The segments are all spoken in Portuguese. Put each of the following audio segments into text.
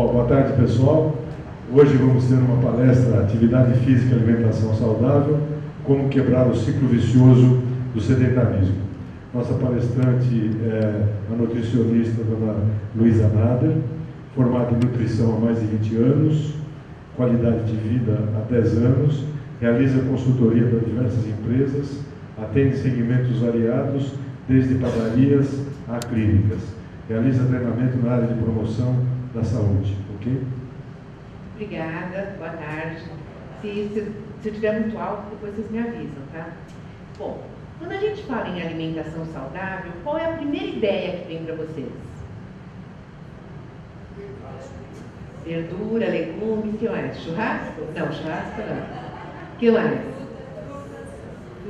Bom, boa tarde, pessoal. Hoje vamos ter uma palestra Atividade Física e Alimentação Saudável, como quebrar o ciclo vicioso do sedentarismo. Nossa palestrante é a nutricionista dona Luísa Nader, formada em nutrição há mais de 20 anos, qualidade de vida há 10 anos, realiza consultoria para diversas empresas, atende segmentos variados, desde padarias a clínicas. Realiza treinamento na área de promoção da saúde, ok? Obrigada, boa tarde. Se estiver muito alto, depois vocês me avisam, tá? Bom, quando a gente fala em alimentação saudável, qual é a primeira ideia que vem para vocês? Verdura, legumes, que mais? Churrasco? Não, churrasco não. Que mais?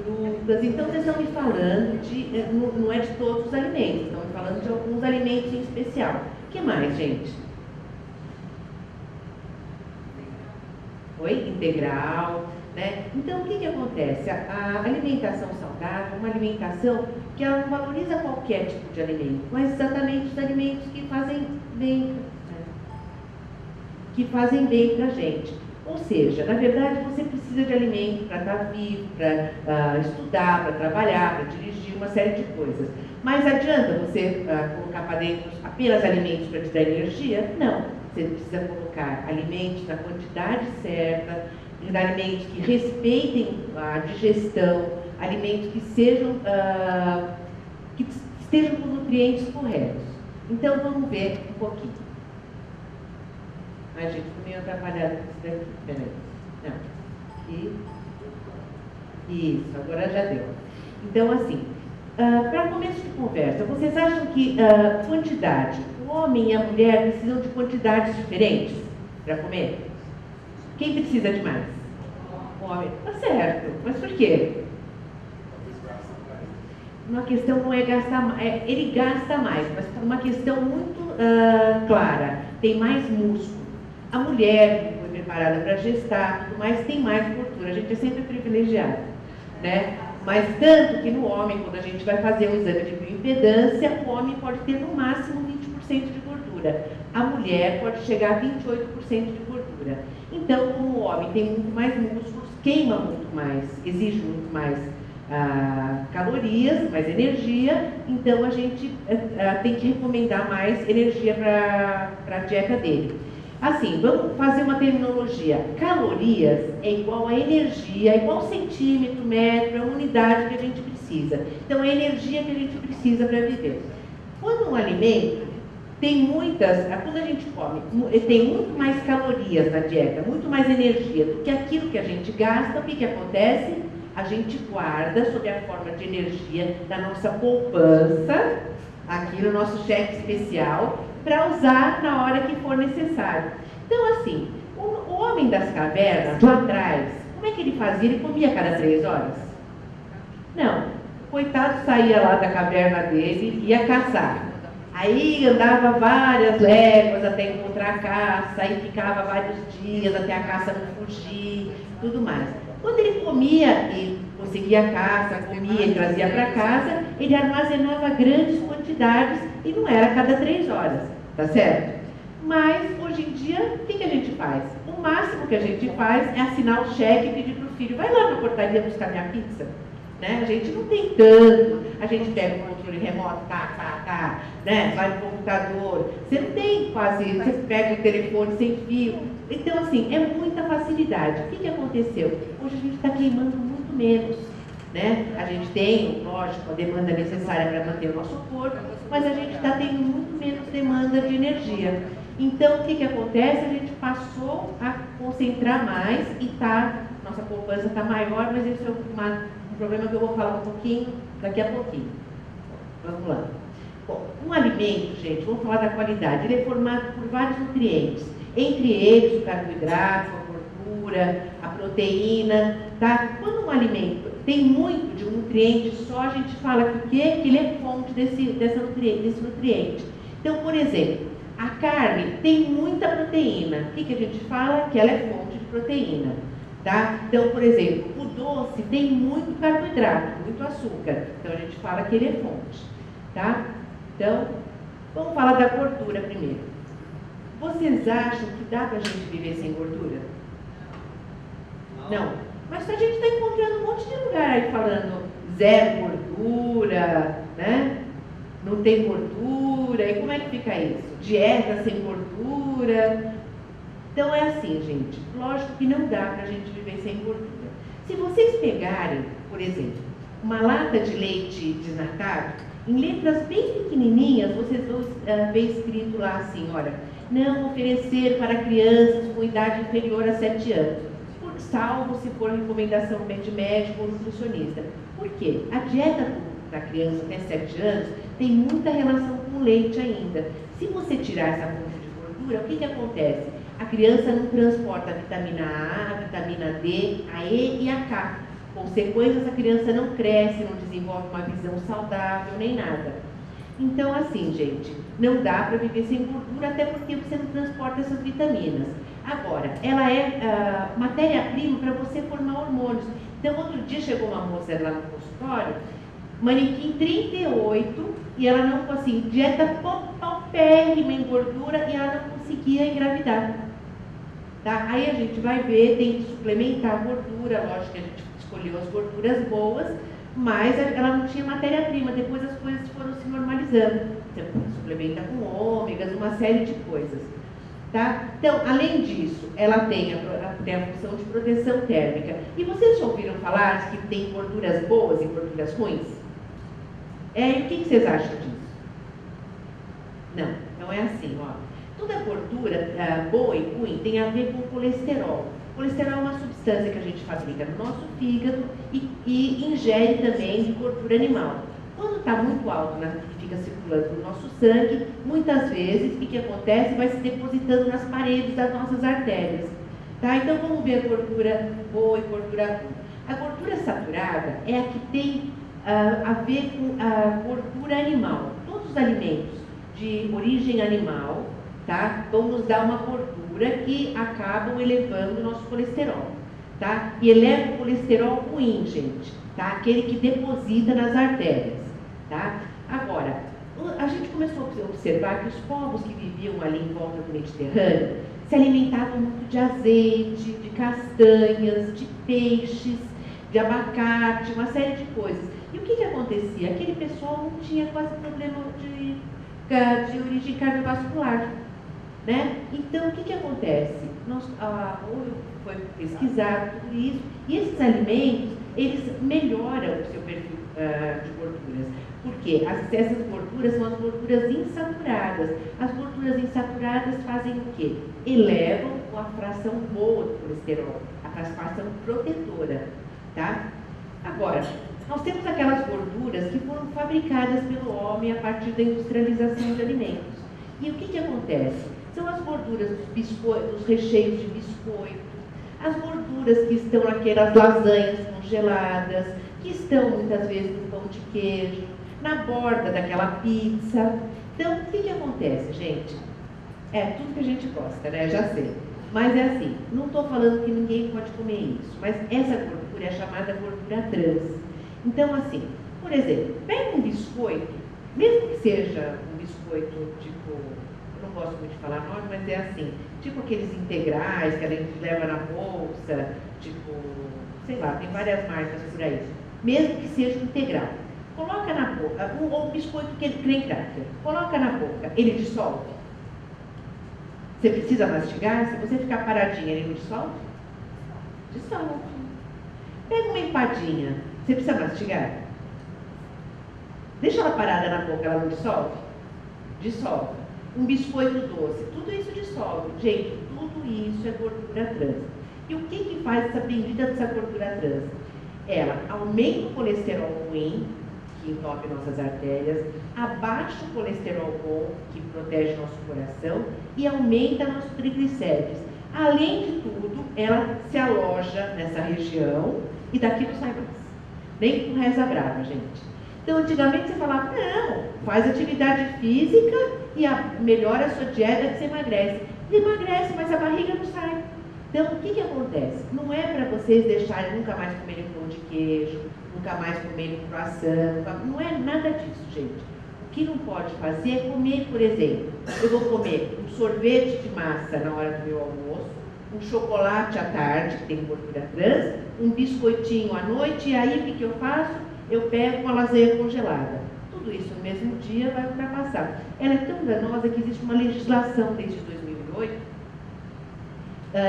Frutas. Então, vocês estão me falando de, não é de todos os alimentos, estão me falando de alguns alimentos em especial. O que mais, gente? Oi? Integral, né? Então, o que acontece? A alimentação saudável é uma alimentação que ela não valoriza qualquer tipo de alimento, mas exatamente os alimentos que fazem bem, né? Que fazem bem para a gente. Ou seja, na verdade, você precisa de alimento para estar vivo, para estudar, para trabalhar, para dirigir, uma série de coisas. Mas adianta você colocar para dentro apenas alimentos para te dar energia? Não. Você precisa colocar alimentos na quantidade certa, alimentos que respeitem a digestão, alimentos que sejam, que estejam com nutrientes corretos. Então, vamos ver um pouquinho. Ai, gente, estou meio atrapalhada com isso daqui. Peraí. Não. Aqui. Isso, agora já deu. Então, assim, para começo de conversa, vocês acham que quantidade, o homem e a mulher precisam de quantidades diferentes para comer? Quem precisa de mais? O homem. Tá certo, mas por quê? Uma questão não é gastar mais, ele gasta mais, mas por uma questão muito clara, tem mais músculo. A mulher que foi preparada para gestar, tudo mais, tem mais gordura, a gente é sempre privilegiado, né? Mas tanto que no homem, quando a gente vai fazer um exame de bioimpedância, o homem pode ter no máximo 20% de gordura. A mulher pode chegar a 28% de gordura. Então, como o homem tem muito mais músculos, queima muito mais, exige muito mais calorias, mais energia, então a gente tem que recomendar mais energia para a dieta dele. Assim, vamos fazer uma terminologia. Calorias é igual a energia, é igual centímetro, metro, é uma unidade que a gente precisa. Então, é a energia que a gente precisa para viver. Quando um alimento tem muitas, quando a gente come, tem muito mais calorias na dieta, muito mais energia do que aquilo que a gente gasta, o que acontece? A gente guarda sob a forma de energia da nossa poupança, aqui no nosso cheque especial, para usar na hora que for necessário. Então, assim, o homem das cavernas, lá atrás, como é que ele fazia? Ele comia a cada 3 horas? Não. O coitado saía lá da caverna dele e ia caçar. Aí andava várias léguas até encontrar a caça, aí ficava vários dias até a caça não fugir, tudo mais. Quando ele comia e conseguia a caça, comia e trazia para casa, ele armazenava grandes quantidades e não era a cada 3 horas, tá certo? Mas, hoje em dia, o que a gente faz? O máximo que a gente faz é assinar o cheque e pedir para o filho, vai lá na portaria buscar minha pizza. Né? A gente não tem tanto, a gente pega o controle remoto, né? Vai no computador, você não tem quase, você pega o telefone sem fio. Então, assim, é muita facilidade. O que aconteceu? Hoje a gente está queimando muito menos, né? A gente tem, lógico, a demanda necessária para manter o nosso corpo, mas a gente está tendo muito menos demanda de energia. Então, o que acontece? A gente passou a concentrar mais e nossa poupança está maior, mas isso é um problema que eu vou falar um pouquinho daqui a pouquinho. Vamos lá. Bom, um alimento, gente, vamos falar da qualidade, ele é formado por vários nutrientes, entre eles o carboidrato, a gordura, a proteína, tá? Quando um alimento tem muito de um nutriente só, a gente fala que o quê? Que ele é fonte desse nutriente. Então, por exemplo, a carne tem muita proteína. O que a gente fala? Que ela é fonte de proteína. Tá? Então, por exemplo, o doce tem muito carboidrato, muito açúcar. Então, a gente fala que ele é fonte. Tá? Então, vamos falar da gordura primeiro. Vocês acham que dá para a gente viver sem gordura? Não. Mas a gente está encontrando um monte de lugar aí falando zero gordura, né? Não tem gordura. E como é que fica isso? Dieta sem gordura. Então é assim, gente. Lógico que não dá para a gente viver sem gordura. Se vocês pegarem, por exemplo, uma lata de leite desnatado, em letras bem pequenininhas, vocês vão ver escrito lá assim, olha, não oferecer para crianças com idade inferior a 7 anos, salvo se for recomendação de médico ou nutricionista. Por quê? A dieta da criança até 7 anos tem muita relação com o leite ainda. Se você tirar essa fonte de gordura, o que acontece? A criança não transporta a vitamina A, a vitamina D, a E e a K. Consequências, a criança não cresce, não desenvolve uma visão saudável, nem nada. Então, assim, gente, não dá para viver sem gordura, até porque você não transporta essas vitaminas. Agora, ela é matéria-prima para você formar hormônios. Então, outro dia chegou uma moça lá no consultório, manequim 38, e ela não, assim, dieta paupérrima em gordura, e ela não conseguia engravidar. Tá? Aí a gente vai ver, tem que suplementar a gordura, lógico que a gente escolheu as gorduras boas, mas ela não tinha matéria-prima, depois as coisas foram se normalizando. Você suplementa com ômegas, uma série de coisas. Tá? Então, além disso, ela tem a função de proteção térmica. E vocês já ouviram falar que tem gorduras boas e gorduras ruins? E o que vocês acham disso? Não, não é assim, ó. Toda gordura boa e ruim tem a ver com colesterol. O colesterol é uma substância que a gente fabrica no nosso fígado e ingere também de gordura animal. Quando está muito alto, que fica circulando no nosso sangue, muitas vezes, o que acontece? Vai se depositando nas paredes das nossas artérias. Tá? Então, vamos ver a gordura boa e gordura ruim. A gordura saturada é a que tem a ver com a gordura animal. Todos os alimentos de origem animal, tá? Vão nos dar uma gordura que acabam elevando o nosso colesterol. Tá? E eleva o colesterol ruim, gente. Tá? Aquele que deposita nas artérias. Tá? Agora, a gente começou a observar que os povos que viviam ali em volta do Mediterrâneo se alimentavam muito de azeite, de castanhas, de peixes, de abacate, uma série de coisas. E o que acontecia? Aquele pessoal não tinha quase problema de origem cardiovascular. Né? Então, o que acontece? Foi pesquisado tudo isso, e esses alimentos, eles melhoram o seu perfil de gorduras. Por quê? Essas gorduras são as gorduras insaturadas. As gorduras insaturadas fazem o quê? Elevam a fração boa do colesterol, a fração protetora. Tá? Agora, nós temos aquelas gorduras que foram fabricadas pelo homem a partir da industrialização de alimentos. E o que acontece? São as gorduras dos biscoitos, dos recheios de biscoito, as gorduras que estão naquelas lasanhas congeladas, que estão muitas vezes no pão de queijo, na borda daquela pizza. Então, o que acontece, gente? É tudo que a gente gosta, né? Já sei. Mas é assim, não estou falando que ninguém pode comer isso, mas essa gordura é chamada gordura trans. Então, assim, por exemplo, pega um biscoito, mesmo que seja um biscoito tipo, eu não gosto muito de falar nome, mas é assim, tipo aqueles integrais que a gente leva na bolsa, tipo, sei lá, tem várias marcas por aí. Mesmo que seja um integral. Coloca na boca, ou um biscoito que ele creme cracker, coloca na boca, ele dissolve? Você precisa mastigar? Se você ficar paradinha, ele não dissolve? Dissolve. Pega uma empadinha, você precisa mastigar? Deixa ela parada na boca, ela não dissolve? Dissolve. Um biscoito doce, tudo isso dissolve. Gente, tudo isso é gordura trans. E o que faz essa bendita dessa gordura trans? Ela aumenta o colesterol ruim, que entope nossas artérias, abaixa o colesterol bom, que protege nosso coração, e aumenta nossos triglicéridos. Além de tudo, ela se aloja nessa região e daqui não sai mais. Nem com reza brava, gente. Então, antigamente você falava, não, faz atividade física e melhora a sua dieta que você emagrece. Você emagrece, mas a barriga não sai. Então, o que acontece? Não é para vocês deixarem nunca mais comerem pão de queijo, nunca mais comerem croissant, não é nada disso, gente. O que não pode fazer é comer, por exemplo, eu vou comer um sorvete de massa na hora do meu almoço, um chocolate à tarde, que tem gordura trans, um biscoitinho à noite, e aí o que eu faço? Eu pego uma lasanha congelada. Tudo isso no mesmo dia vai ultrapassar. Ela é tão danosa que existe uma legislação desde 2008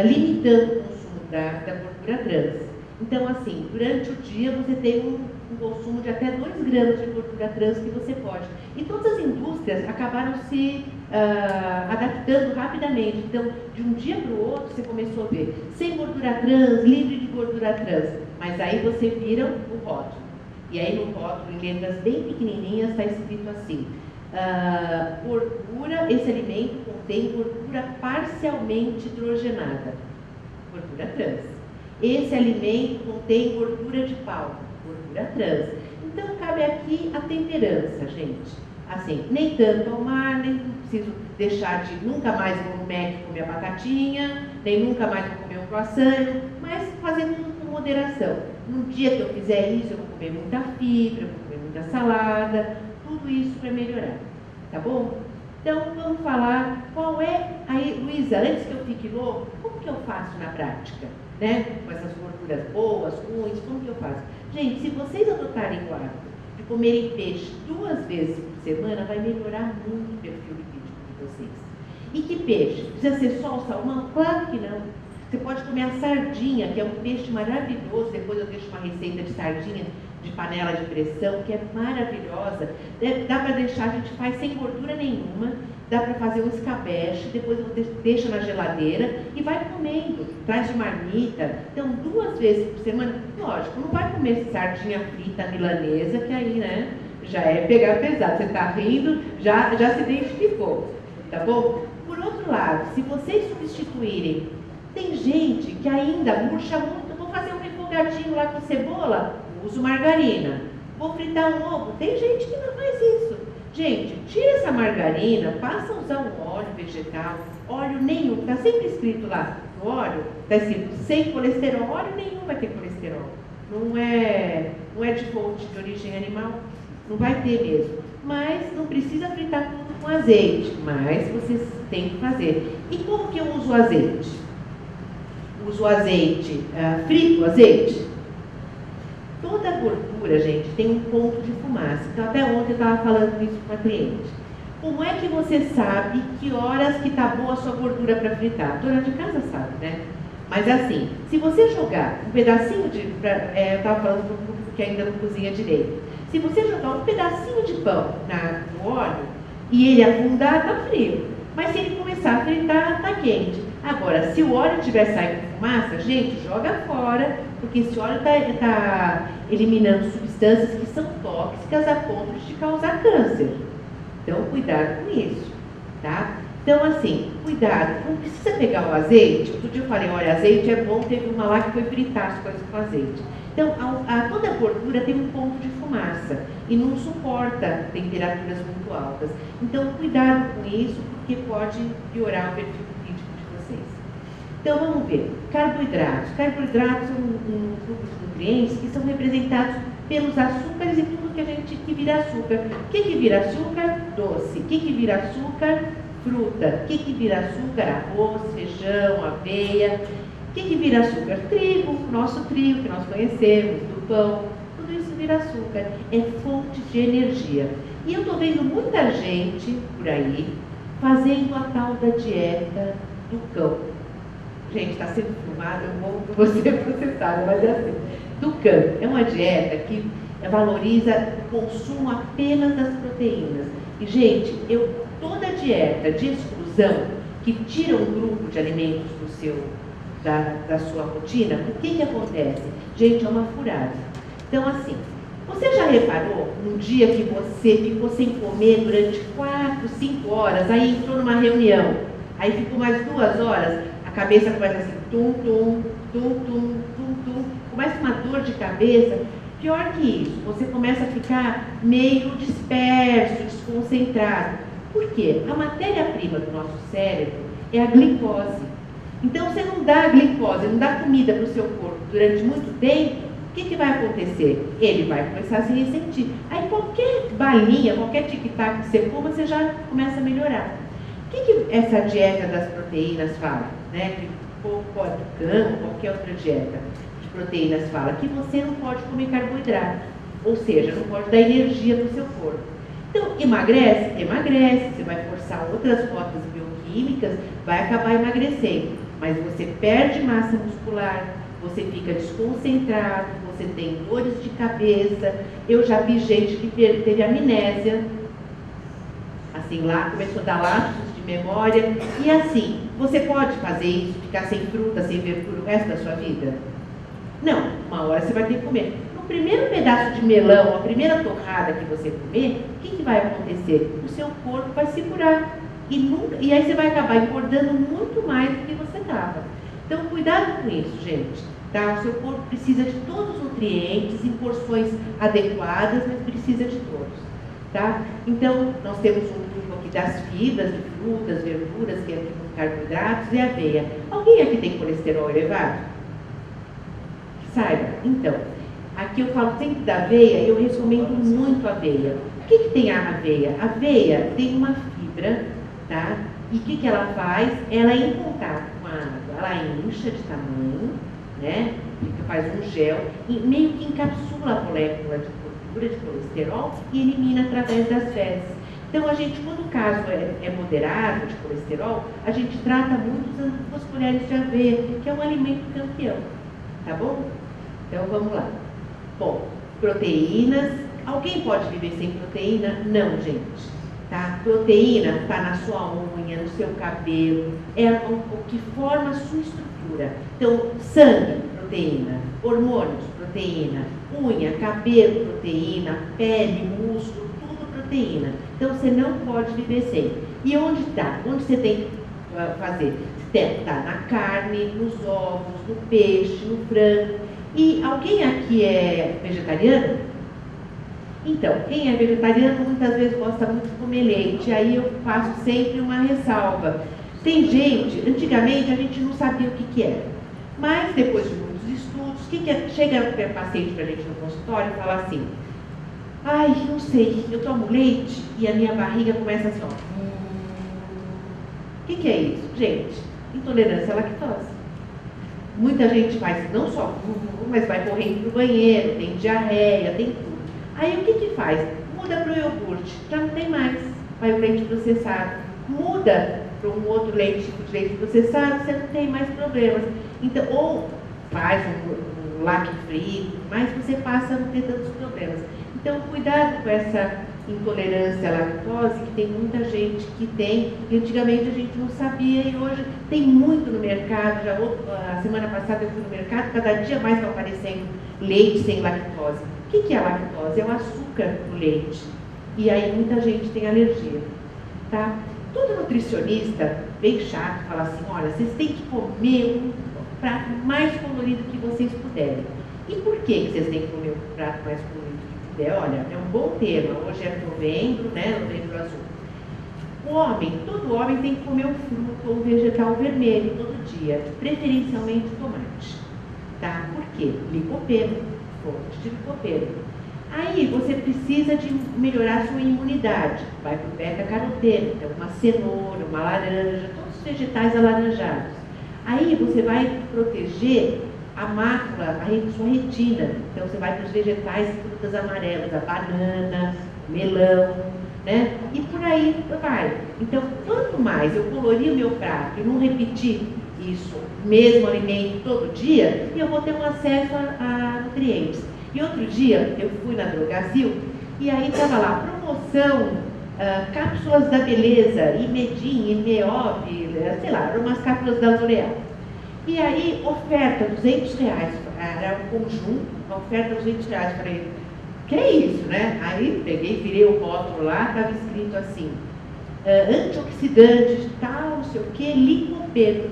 limitando o consumo da gordura trans. Então, assim, durante o dia você tem um consumo de até 2 gramas de gordura trans que você pode. E todas as indústrias acabaram se adaptando rapidamente. Então, de um dia para o outro, você começou a ver sem gordura trans, livre de gordura trans. Mas aí você vira o rótulo. E aí no rótulo, em letras bem pequenininhas, está escrito assim: gordura, esse alimento contém gordura parcialmente hidrogenada, gordura trans. Esse alimento contém gordura de palma, gordura trans. Então cabe aqui a temperança, gente. Assim, nem tanto ao mar, nem preciso deixar de nunca mais vou no Mac comer a batatinha, nem nunca mais vou comer um croissant, mas fazendo tudo com moderação. No dia que eu fizer isso, eu vou comer muita fibra, eu vou comer muita salada, tudo isso para melhorar, tá bom? Então, vamos falar qual é, aí, Luísa, antes que eu fique louco, como que eu faço na prática, né? Com essas gorduras boas, ruins, como que eu faço? Gente, se vocês adotarem o hábito de comerem peixe 2 vezes por semana, vai melhorar muito o perfil lipídico de vocês. E que peixe? Precisa ser só o salmão? Claro que não. Você pode comer a sardinha, que é um peixe maravilhoso. Depois eu deixo uma receita de sardinha de panela de pressão, que é maravilhosa. Dá para deixar, a gente faz sem gordura nenhuma. Dá para fazer um escabeche, depois deixa na geladeira e vai comendo. Traz de marmita. Então, 2 vezes por semana, lógico, não vai comer sardinha frita milanesa, que aí, né, já é pegar pesado. Você está rindo, já se identificou, tá bom? Por outro lado, se vocês substituírem, tem gente que ainda murcha muito. Vou fazer um refogadinho lá com cebola, uso margarina. Vou fritar um ovo, tem gente que não faz isso. Gente, tira essa margarina, passa a usar um óleo vegetal, óleo nenhum, está sempre escrito lá no óleo, está escrito sem colesterol, óleo nenhum vai ter colesterol. Não é de fonte de origem animal, não vai ter mesmo. Mas não precisa fritar tudo com azeite, mas vocês têm que fazer. E como que eu uso o azeite? Uso o azeite, frito o azeite. Toda gordura, gente, tem um ponto de fumaça. Então, até ontem eu estava falando isso com a cliente. Como é que você sabe que horas que está boa a sua gordura para fritar? A dona de casa sabe, né? Mas assim, se você jogar um pedacinho de... eu estava falando para um público que ainda não cozinha direito. Se você jogar um pedacinho de pão no óleo e ele afundar, está frio. Mas se ele começar a fritar, está quente. Agora, se o óleo estiver saindo fumaça, gente, joga fora, porque esse óleo está eliminando substâncias que são tóxicas a ponto de causar câncer. Então, cuidado com isso, tá? Então, assim, cuidado, não precisa pegar o azeite. Outro dia eu falei, olha, azeite é bom, teve uma lá que foi fritar as coisas com azeite. Então, toda a gordura tem um ponto de fumaça e não suporta temperaturas muito altas. Então, cuidado com isso, porque pode piorar o perfil lipídico de vocês. Então, vamos ver. Carboidratos. Carboidratos são um grupo de nutrientes que são representados pelos açúcares e tudo que vira açúcar. O que vira açúcar? Doce. O que vira açúcar? Fruta. O que vira açúcar? Arroz, feijão, aveia. O que vira açúcar? Trigo, nosso trigo que nós conhecemos, do pão. Tudo isso vira açúcar. É fonte de energia. E eu estou vendo muita gente por aí fazendo a tal da dieta do cão. Gente, está sendo filmado, eu vou ser processada, mas é assim. Do cão. É uma dieta que valoriza o consumo apenas das proteínas. E, gente, toda dieta de exclusão que tira um grupo de alimentos da sua rotina, o que acontece? Gente, é uma furada. Então, assim, você já reparou num dia que você ficou sem comer durante 4, 5 horas, aí entrou numa reunião, aí ficou mais 2 horas, a cabeça começa assim, tum, começa uma dor de cabeça. Pior que isso, você começa a ficar meio disperso, desconcentrado. Por quê? A matéria-prima do nosso cérebro é a glicose. Então, você não dá glicose, não dá comida para o seu corpo durante muito tempo, o que vai acontecer? Ele vai começar a se ressentir. Aí qualquer balinha, qualquer tic-tac que você coma, você já começa a melhorar. O que essa dieta das proteínas fala? Né? Que o cão, qualquer outra dieta de proteínas fala que você não pode comer carboidrato, ou seja, não pode dar energia para o seu corpo. Então, emagrece? Emagrece. Você vai forçar outras rotas bioquímicas, vai acabar emagrecendo. Mas você perde massa muscular, você fica desconcentrado, você tem dores de cabeça. Eu já vi gente que teve amnésia, assim, lá começou a dar lapsos de memória. E assim, você pode fazer isso, ficar sem fruta, sem verdura o resto da sua vida? Não, uma hora você vai ter que comer. No primeiro pedaço de melão, a primeira torrada que você comer, o que vai acontecer? O seu corpo vai se curar. E aí você vai acabar engordando muito mais do que você estava. Então, cuidado com isso, gente. Tá? O seu corpo precisa de todos os nutrientes, em porções adequadas, mas precisa de todos. Tá? Então, nós temos um grupo aqui das fibras, de frutas, verduras, que é aqui com carboidratos e aveia. Alguém aqui tem colesterol elevado? Saiba. Então, aqui eu falo sempre da aveia, eu recomendo muito a aveia. O que tem a aveia? A aveia tem uma fibra, tá? E o que ela faz? Ela em contato com a água, ela incha de tamanho, né? Faz um gel e meio que encapsula a molécula de gordura, de colesterol e elimina através das fezes. Então, a gente, quando o caso é moderado de colesterol, a gente trata muito usando 2 colheres de aveia, que é um alimento campeão, tá bom? Então, vamos lá. Bom, proteínas. Alguém pode viver sem proteína? Não, gente. Tá? Proteína está na sua unha, no seu cabelo, é o que forma a sua estrutura. Então, sangue, proteína, hormônios, proteína, unha, cabelo, proteína, pele, músculo, tudo proteína. Então, você não pode viver sem. E onde está? Onde você tem que fazer? Está na carne, nos ovos, no peixe, no frango. E alguém aqui é vegetariano? Então, quem é vegetariano muitas vezes gosta muito de comer leite, aí eu faço sempre uma ressalva. Tem gente, antigamente a gente não sabia o que era, mas depois de muitos estudos, chega o paciente para a gente no consultório e fala assim, ai, não sei, eu tomo leite e a minha barriga começa assim, ó. O que é isso? Gente, intolerância à lactose. Muita gente faz não só mas vai correndo para o banheiro, tem diarreia, tem tudo. Aí o que faz? Muda para o iogurte, já não tem mais, vai o leite processado. Muda para um outro leite, tipo de leite processado, você não tem mais problemas. Então, ou faz um lacto free, mas você passa a não ter tantos problemas. Então, cuidado com essa intolerância à lactose, que tem muita gente que tem, e antigamente a gente não sabia, e hoje tem muito no mercado. A semana passada eu fui no mercado, cada dia mais está aparecendo leite sem lactose. O que é a lactose? É o açúcar do leite. E aí muita gente tem alergia. Tá? Todo nutricionista, bem chato, fala assim, olha, vocês têm que comer um prato mais colorido que vocês puderem. E por que vocês têm que comer um prato mais colorido que puder? Olha, é um bom tema. Hoje é novembro, né? Novembro azul. Todo homem tem que comer um fruto ou um vegetal vermelho todo dia, preferencialmente tomate. Tá? Por quê? Licopeno. Fonte de licopeno. Aí você precisa de melhorar a sua imunidade. Vai para o beta-caroteno, então uma cenoura, uma laranja, todos os vegetais alaranjados. Aí você vai proteger a mácula, a sua retina. Então você vai para os vegetais e frutas amarelas, a banana, melão, né? E por aí vai. Então, quanto mais eu colorir o meu prato e não repetir isso, mesmo alimento todo dia, eu vou ter um acesso a nutrientes. E outro dia eu fui na Drogazil e aí estava lá, promoção, cápsulas da beleza, Imedim, Imeov, sei lá, eram umas cápsulas da L'Oréal. E aí, oferta, R$200, era um conjunto, uma oferta R$200. Falei, que é isso, né? Aí peguei, virei o rótulo lá, estava escrito assim, antioxidante, tal, não sei o que, licopeno.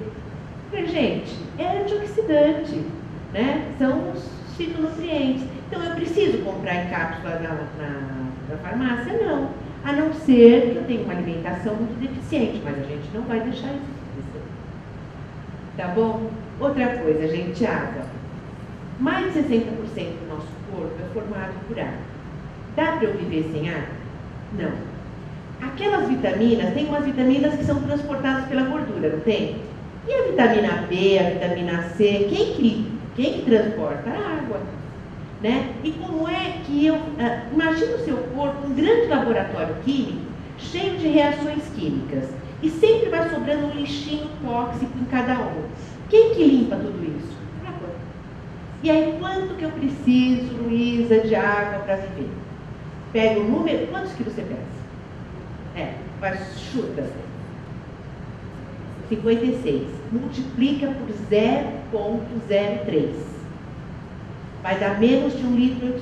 Falei, gente, é antioxidante, né? São os fitonutrientes. Então, eu preciso comprar em cápsula na farmácia? Não. A não ser que eu tenha uma alimentação muito deficiente, mas a gente não vai deixar isso acontecer. Tá bom? Outra coisa, gente, água. Mais de 60% do nosso corpo é formado por ar. Dá para eu viver sem ar? Não. Aquelas vitaminas, tem umas vitaminas que são transportadas pela gordura, não tem? E a vitamina B, a vitamina C, quem que transporta? A água. Né? E como é que imagina o seu corpo um grande laboratório químico, cheio de reações químicas, e sempre vai sobrando um lixinho tóxico em cada um. Quem que limpa tudo isso? Água. E aí, quanto que eu preciso, Luísa, de água para viver? Pega o número, quantos quilos você pesa? Chuta. 56. Multiplica por 0,03. Vai dar menos de 1,8 litro,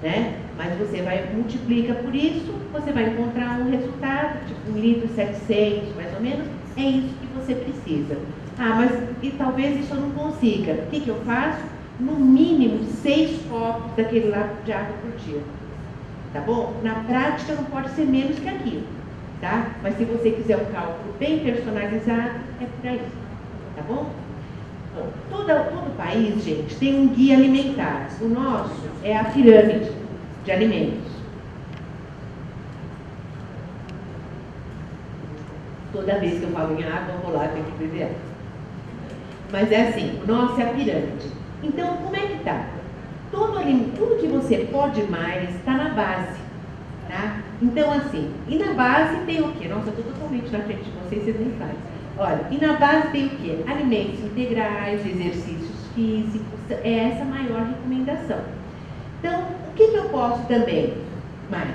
né? Mas você multiplica por isso, você vai encontrar um resultado, tipo 1,7 litro, mais ou menos. É isso que você precisa. Mas talvez isso eu não consiga. O que eu faço? No mínimo 6 copos daquele lá de água por dia. Tá bom? Na prática não pode ser menos que aquilo, tá? Mas se você quiser um cálculo bem personalizado, é por aí, tá bom? Bom, todo país, gente, tem um guia alimentar. O nosso é a pirâmide de alimentos. Toda vez que eu falo em água, eu vou lá, tenho que beber água. Mas é assim, o nosso é a pirâmide. Então, como é que tá? Tudo que você pode mais está na base, tá? Então, assim, e na base tem o quê? Nossa, eu estou totalmente na frente de vocês nem fazem. Olha, e na base tem o quê? Alimentos integrais, exercícios físicos, é essa a maior recomendação. Então, o que eu posso também mais?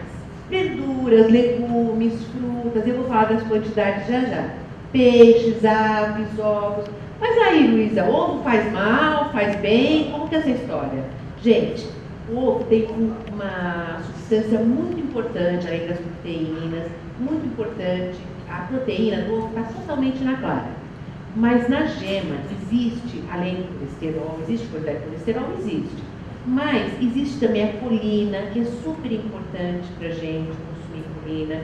Verduras, legumes, frutas, eu vou falar das quantidades já. Peixes, aves, ovos. Mas aí, Luísa, ovo faz mal, faz bem? Como que é essa história? Gente, o ovo tem uma substância muito importante, além das proteínas, muito importante. A proteína do ovo está totalmente na clara. Mas na gema existe, além do colesterol, existe quantidade de colesterol? Existe. Mas existe também a colina, que é super importante para a gente consumir colina.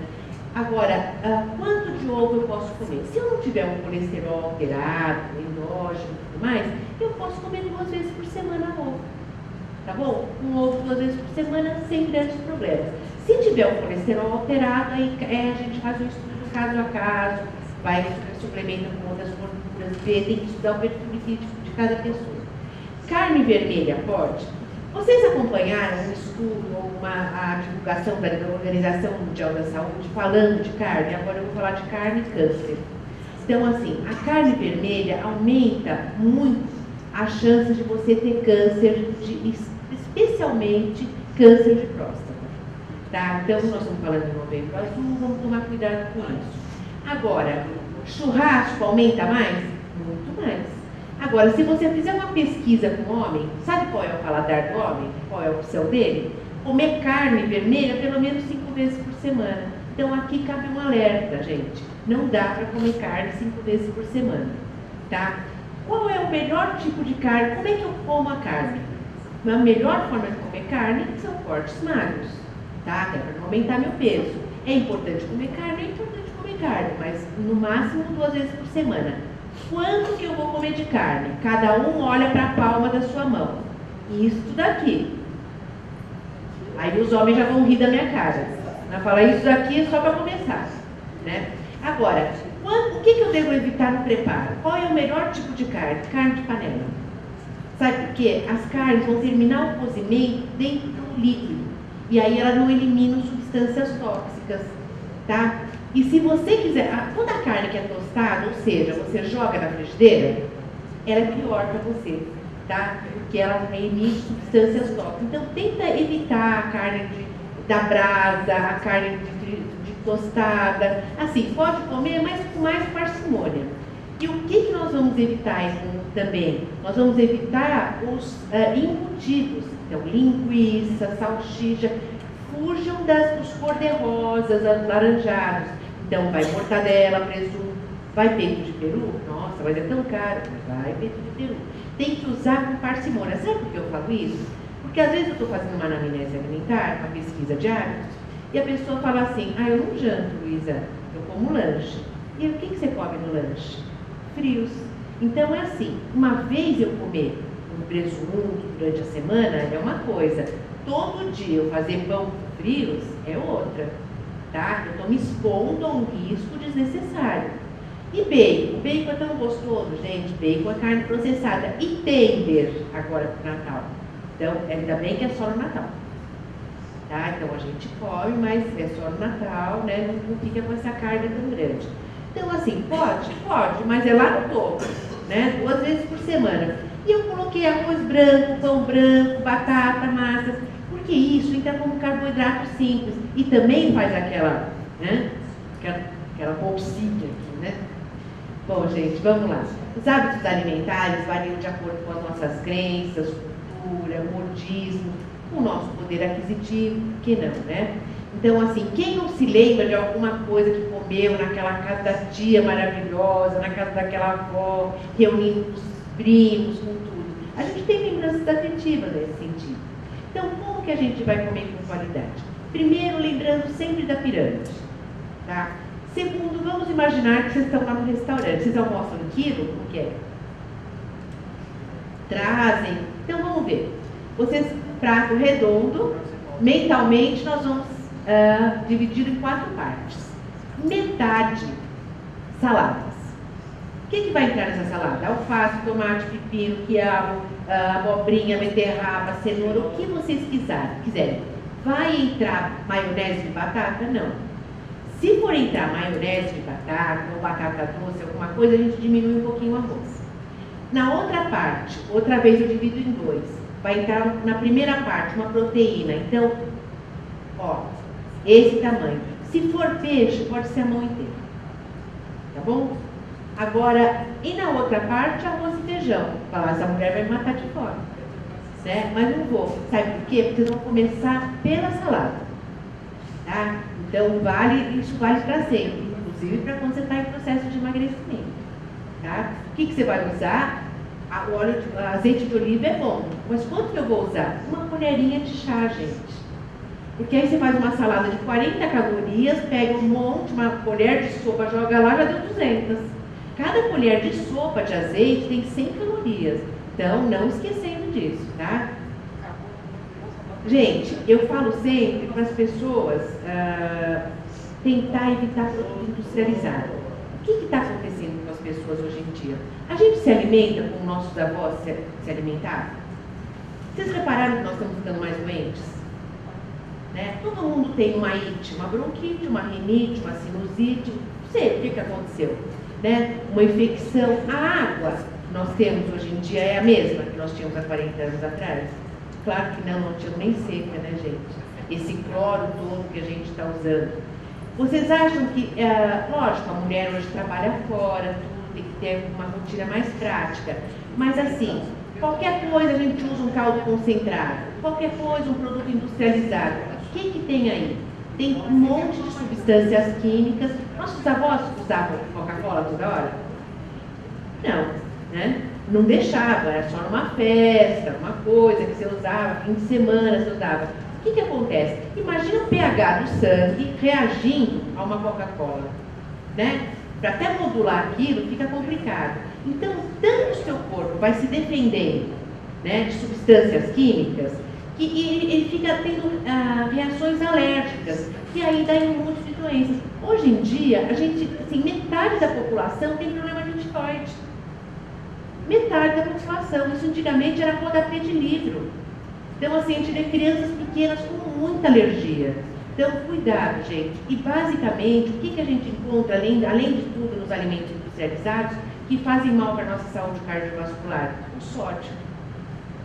Agora, quanto de ovo eu posso comer? Se eu não tiver um colesterol alterado, endógeno e tudo mais, eu posso comer 2 vezes por semana ovo. Tá bom? Um ovo 2 vezes por semana, sem grandes problemas. Se tiver um colesterol alterado, aí a gente faz um estudo caso a caso, vai suplementa com outras gorduras, tem que estudar o perfil lipídico de cada pessoa. Carne vermelha pode? Vocês acompanharam um estudo ou a divulgação da Organização Mundial da Saúde falando de carne? Agora eu vou falar de carne e câncer. Então, assim, a carne vermelha aumenta muito as chances de você ter câncer, especialmente câncer de próstata. Tá? Então, nós estamos falando de novembro azul, vamos tomar cuidado com isso. Agora, churrasco aumenta mais? Muito mais. Agora, se você fizer uma pesquisa com o homem, sabe qual é o paladar do homem? Qual é a opção dele? Comer carne vermelha pelo menos 5 vezes por semana. Então, aqui cabe um alerta, gente. Não dá para comer carne 5 vezes por semana, tá? Qual é o melhor tipo de carne? Como é que eu como a carne? A melhor forma de comer carne são cortes magros, tá? É para não aumentar meu peso. É importante comer carne, mas no máximo 2 vezes por semana. Quanto que eu vou comer de carne? Cada um olha para a palma da sua mão. Isso daqui. Aí os homens já vão rir da minha cara. Vai falar isso daqui só para começar, né? Agora, o que eu devo evitar no preparo? Qual é o melhor tipo de carne? Carne de panela. Sabe por quê? As carnes vão terminar o cozimento dentro do líquido. E aí elas não eliminam substâncias tóxicas, tá? E se você quiser, toda a carne que é tostada, ou seja, você joga na frigideira, ela é pior para você, tá? Porque ela emite substâncias tóxicas. Então, tenta evitar a carne da brasa, a carne de tostada. Assim, pode comer, mas com mais parcimônia. E o que nós vamos evitar também? Nós vamos evitar os embutidos. Então, linguiça, salsicha. Fujam dos cor-de-rosas, alaranjados. Então, vai mortadela, presunto, vai peito de peru? Nossa, mas é tão caro. Vai peito de peru. Tem que usar com parcimônia. Sabe por que eu falo isso? Porque às vezes eu estou fazendo uma anamnese alimentar, uma pesquisa de hábitos, e a pessoa fala assim, eu não janto, Luísa, eu como lanche. E o que você come no lanche? Frios. Então é assim, uma vez eu comer um presunto durante a semana é uma coisa. Todo dia eu fazer pão frios é outra, tá? Eu estou me expondo a um risco desnecessário. E bacon? Bacon é tão gostoso, gente. Bacon é carne processada. E tender agora para o Natal. Então, ainda bem que é só no Natal. Tá? Então a gente come, mas é só no Natal, né? Não fica com essa carga tão grande. Então, assim, pode, mas é lá no topo, né? 2 vezes por semana. E eu coloquei arroz branco, pão branco, batata, massas, porque isso entra como carboidrato simples e também faz aquela, né? Aquela bolsinha aqui, né? Bom, gente, vamos lá. Os hábitos alimentares variam de acordo com as nossas crenças, cultura, modismo, o nosso poder aquisitivo, que não, né? Então, assim, quem não se lembra de alguma coisa que comeu naquela casa da tia maravilhosa, na casa daquela avó, reunindo os primos, com tudo? A gente tem lembranças afetivas nesse sentido. Então, como que a gente vai comer com qualidade? Primeiro, lembrando sempre da pirâmide, tá? Segundo, vamos imaginar que vocês estão lá no restaurante. Vocês almoçam no quilo? Como que é? Trazem. Então, vamos ver. Vocês, prato redondo, mentalmente nós vamos dividir em 4 partes. Metade, saladas. O que vai entrar nessa salada? Alface, tomate, pepino, quiabo, abobrinha, beterraba, cenoura, o que vocês quiserem. Vai entrar maionese de batata? Não. Se for entrar maionese de batata ou batata doce, alguma coisa, a gente diminui um pouquinho o arroz. Na outra parte, outra vez eu divido em 2. Vai entrar na primeira parte uma proteína. Então, ó, esse tamanho. Se for peixe, pode ser a mão inteira. Tá bom? Agora, e na outra parte, arroz e feijão. Falar, essa mulher vai me matar de fome. Né? Mas não vou. Sabe por quê? Porque vocês vão começar pela salada. Tá? Então, isso vale para sempre. Inclusive para quando você está em processo de emagrecimento. Tá? O que você vai usar? Azeite de oliva é bom. Mas quanto que eu vou usar? Uma colherinha de chá, gente. Porque aí você faz uma salada de 40 calorias, pega um monte, uma colher de sopa, joga lá, já deu 200. Cada colher de sopa de azeite tem 100 calorias. Então, não esquecendo disso, tá? Gente, eu falo sempre para as pessoas tentar evitar produto industrializado. O que está acontecendo com as pessoas hoje em dia? A gente se alimenta como nossos avós se alimentavam? Vocês repararam que nós estamos ficando mais doentes? Né? Todo mundo tem uma ite, uma bronquite, uma rinite, uma sinusite, não sei o que aconteceu. Né? Uma infecção. A água que nós temos hoje em dia é a mesma que nós tínhamos há 40 anos atrás? Claro que não tínhamos nem seca, né, gente? Esse cloro todo que a gente está usando. Vocês acham que, lógico, a mulher hoje trabalha fora, tudo, tem que ter uma rotina mais prática, mas assim, qualquer coisa a gente usa um caldo concentrado, qualquer coisa, um produto industrializado. O que tem aí? Tem um monte de substâncias químicas. Nossos avós usavam Coca-Cola toda hora? Não, né? Não deixava, era só numa festa, uma coisa que você usava, fim de semana você usava. O que acontece? Imagina o pH do sangue reagindo a uma Coca-Cola, né? Para até modular aquilo fica complicado. Então, tanto o seu corpo vai se defendendo, né, de substâncias químicas, que ele fica tendo reações alérgicas, que aí dá um monte de doenças. Hoje em dia, a gente, assim, metade da população tem problema de tireoide. Metade da população. Isso antigamente era rodapé de livro. Então, assim, a gente vê crianças pequenas com muita alergia. Então, cuidado, gente. E, basicamente, o que a gente encontra, além de tudo, nos alimentos industrializados, que fazem mal para a nossa saúde cardiovascular? O sódio.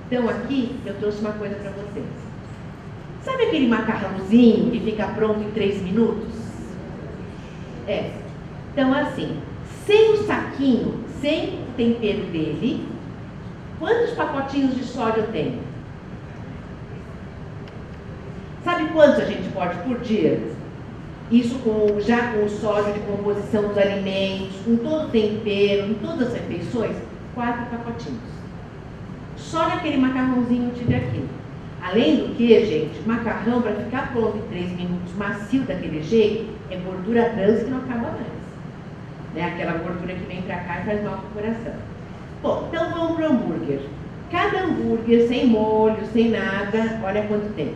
Então, aqui, eu trouxe uma coisa para vocês. Sabe aquele macarrãozinho que fica pronto em 3 minutos? Então, assim, sem o saquinho, sem o tempero dele, quantos pacotinhos de sódio tem? Sabe quantos a gente pode por dia? Isso já com o sódio de composição dos alimentos, com todo o tempero, em todas as refeições, 4 pacotinhos. Só naquele macarrãozinho eu tive aqui. Além do que, gente, macarrão para ficar pronto em 3 minutos, macio daquele jeito, é gordura trans que não acaba mais. Né? Aquela gordura que vem para cá e faz mal para o coração. Bom, então vamos para o hambúrguer. Cada hambúrguer, sem molho, sem nada, olha quanto tempo.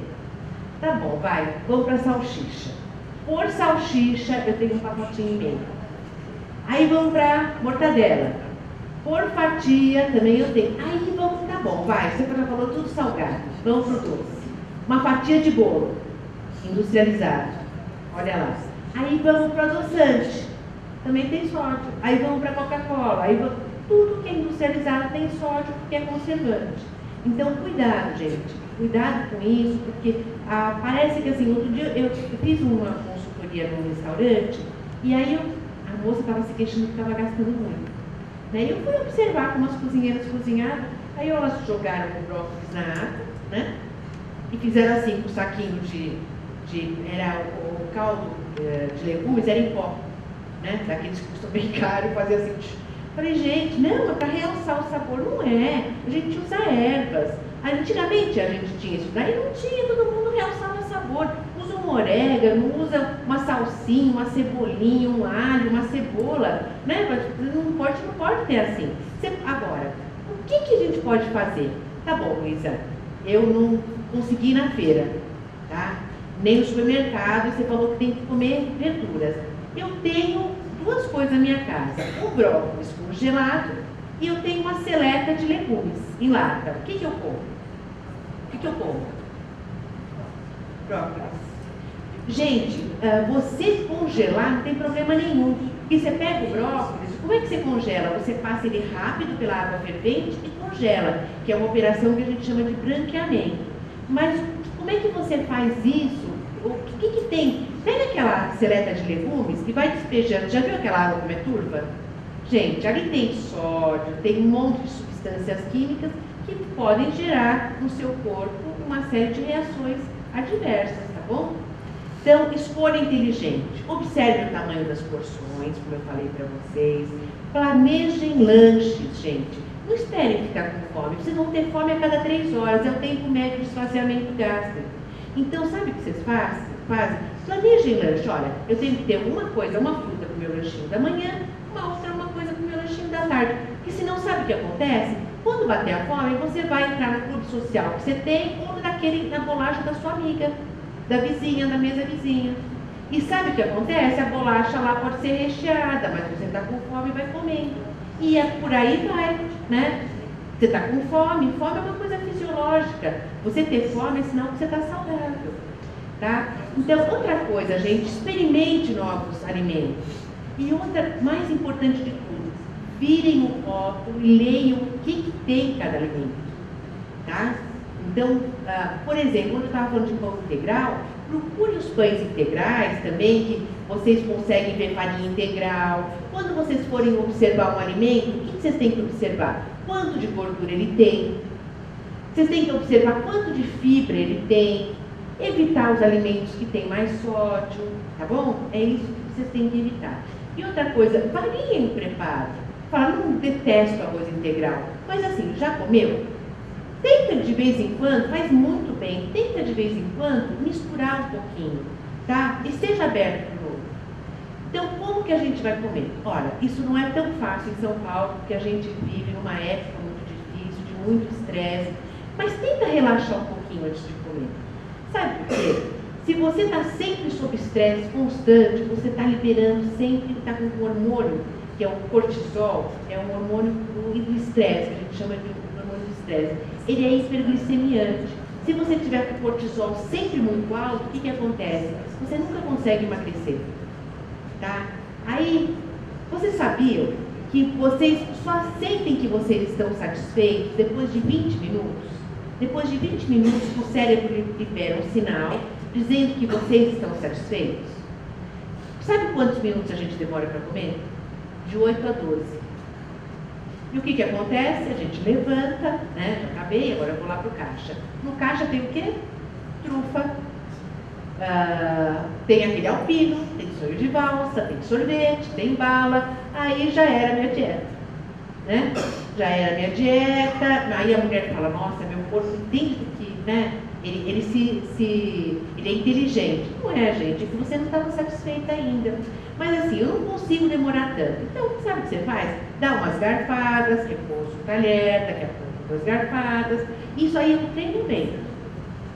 Tá bom, vai, vamos para salsicha. Por salsicha, eu tenho um pacotinho e meio. Aí vamos para mortadela. Por fatia, também eu tenho. Aí vamos, tá bom, vai, você já falou tudo salgado. Vamos pro doce. Uma fatia de bolo, industrializado. Olha lá. Aí vamos para adoçante. Também tem sódio. Aí vamos para Coca-Cola. Aí vamos... Tudo que é industrializado tem sódio porque é conservante. Então, cuidado, gente. Cuidado com isso, porque parece que assim, outro dia eu fiz uma consultoria num restaurante e aí a moça estava se queixando que estava gastando muito. Daí eu fui observar como as cozinheiras cozinhavam, aí elas jogaram o brócolis na água, né? E fizeram assim, com o saquinho era o caldo de legumes, era em pó, né? Daqueles que custam bem caro, fazia assim. Falei, gente, não, é para realçar o sabor. Não é, a gente usa ervas. Antigamente a gente tinha isso, daí não tinha, todo mundo realçava o sabor. Usa um orégano, usa uma salsinha, uma cebolinha, um alho, uma cebola, né? Não pode ter assim. Agora, o que a gente pode fazer? Tá bom, Luísa, eu não consegui ir na feira, tá? Nem no supermercado, você falou que tem que comer verduras. Eu tenho duas coisas na minha casa, um brócolis congelado e eu tenho uma seleta de legumes em lata. O que eu como? Brócolis. Gente, você congelar não tem problema nenhum, porque você pega o brócolis, como é que você congela? Você passa ele rápido pela água fervente e congela, que é uma operação que a gente chama de branqueamento. Mas como é que você faz isso? O que tem? Pega aquela seleta de legumes e vai despejando. Já viu aquela água como é turva? Gente, ali tem sódio, tem um monte de substâncias químicas que podem gerar no seu corpo uma série de reações adversas, tá bom? Então, escolha inteligente. Observe o tamanho das porções, como eu falei para vocês. Planejem lanches, gente. Não esperem ficar com fome. Vocês vão ter fome a cada 3 horas. É o tempo médio de esvaziamento gástrico. Então, sabe o que vocês fazem? Planejem lanche. Olha, eu tenho que ter uma coisa, uma fruta para o meu lanchinho da manhã, uma outra uma coisa para o meu lanchinho da tarde. Porque senão, sabe o que acontece? Quando bater a fome, você vai entrar no clube social que você tem ou na bolacha da sua amiga, da vizinha, da mesa vizinha. E sabe o que acontece? A bolacha lá pode ser recheada, mas você está com fome e vai comendo. E por aí vai, né? Você está com fome. Fome é uma coisa fisiológica. Você ter fome é sinal que você está saudável, tá? Então, outra coisa, gente, experimente novos alimentos. E outra, mais importante de tudo, virem o rótulo e leiam o que tem cada alimento, tá? Então, por exemplo, quando eu estava falando de pão integral, procure os pães integrais também, que vocês conseguem ver farinha integral. Quando vocês forem observar um alimento, o que vocês têm que observar? Quanto de gordura ele tem. Vocês têm que observar quanto de fibra ele tem. Evitar os alimentos que têm mais sódio, tá bom? É isso que vocês têm que evitar. E outra coisa, variem o preparo. Fala, não detesto arroz integral, mas assim, já comeu? Tenta de vez em quando, faz muito bem, tenta de vez em quando misturar um pouquinho, tá? Esteja aberto para o novo. Então, como que a gente vai comer? Olha, isso não é tão fácil em São Paulo, porque a gente vive numa época muito difícil, de muito estresse, mas tenta relaxar um pouquinho antes de comer. Sabe por quê? Se você está sempre sob estresse constante, você está liberando sempre, está com um hormônio, que é o cortisol, é um hormônio do estresse, que a gente chama de hormônio do estresse. Ele é hiperglicemiante. Se você tiver com o cortisol sempre muito alto, o que acontece? Você nunca consegue emagrecer, tá? Aí, vocês sabiam que vocês só sentem que vocês estão satisfeitos depois de 20 minutos? Depois de 20 minutos, o cérebro libera um sinal dizendo que vocês estão satisfeitos. Sabe quantos minutos a gente demora para comer? De 8 a 12. E o que acontece? A gente levanta, né? Já acabei, agora eu vou lá para o caixa. No caixa tem o quê? Trufa, tem aquele alpino, tem sonho de valsa, tem sorvete, tem bala. Aí já era a minha dieta, né? Já era a minha dieta. Aí a mulher fala, nossa, meu corpo entende que, né? Ele é inteligente. Não é, gente, é que você não estava satisfeita ainda. Mas assim, eu não consigo demorar tanto. Então, sabe o que você faz? Dá umas garfadas, repousa o talher, daqui a pouco 2 garfadas. Isso aí é um treinamento,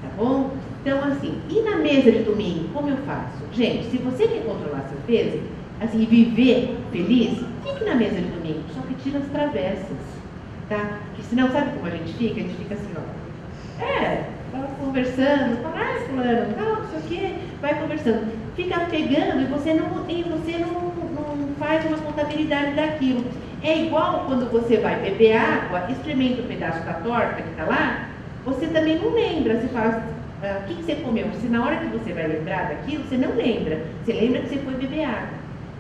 tá bom? Então, assim, e na mesa de domingo, como eu faço? Gente, se você quer controlar seu peso, assim, e viver feliz, fique na mesa de domingo, só que tira as travessas, tá? Porque senão, sabe como a gente fica? A gente fica assim, ó. Tava conversando, fala, fulano, tal, não sei o quê, vai conversando. Fica pegando e você não faz uma contabilidade daquilo. É igual quando você vai beber água, experimenta um pedaço da torta que está lá, você também não lembra, você fala, o que você comeu? Se na hora que você vai lembrar daquilo, você não lembra, você lembra que você foi beber água.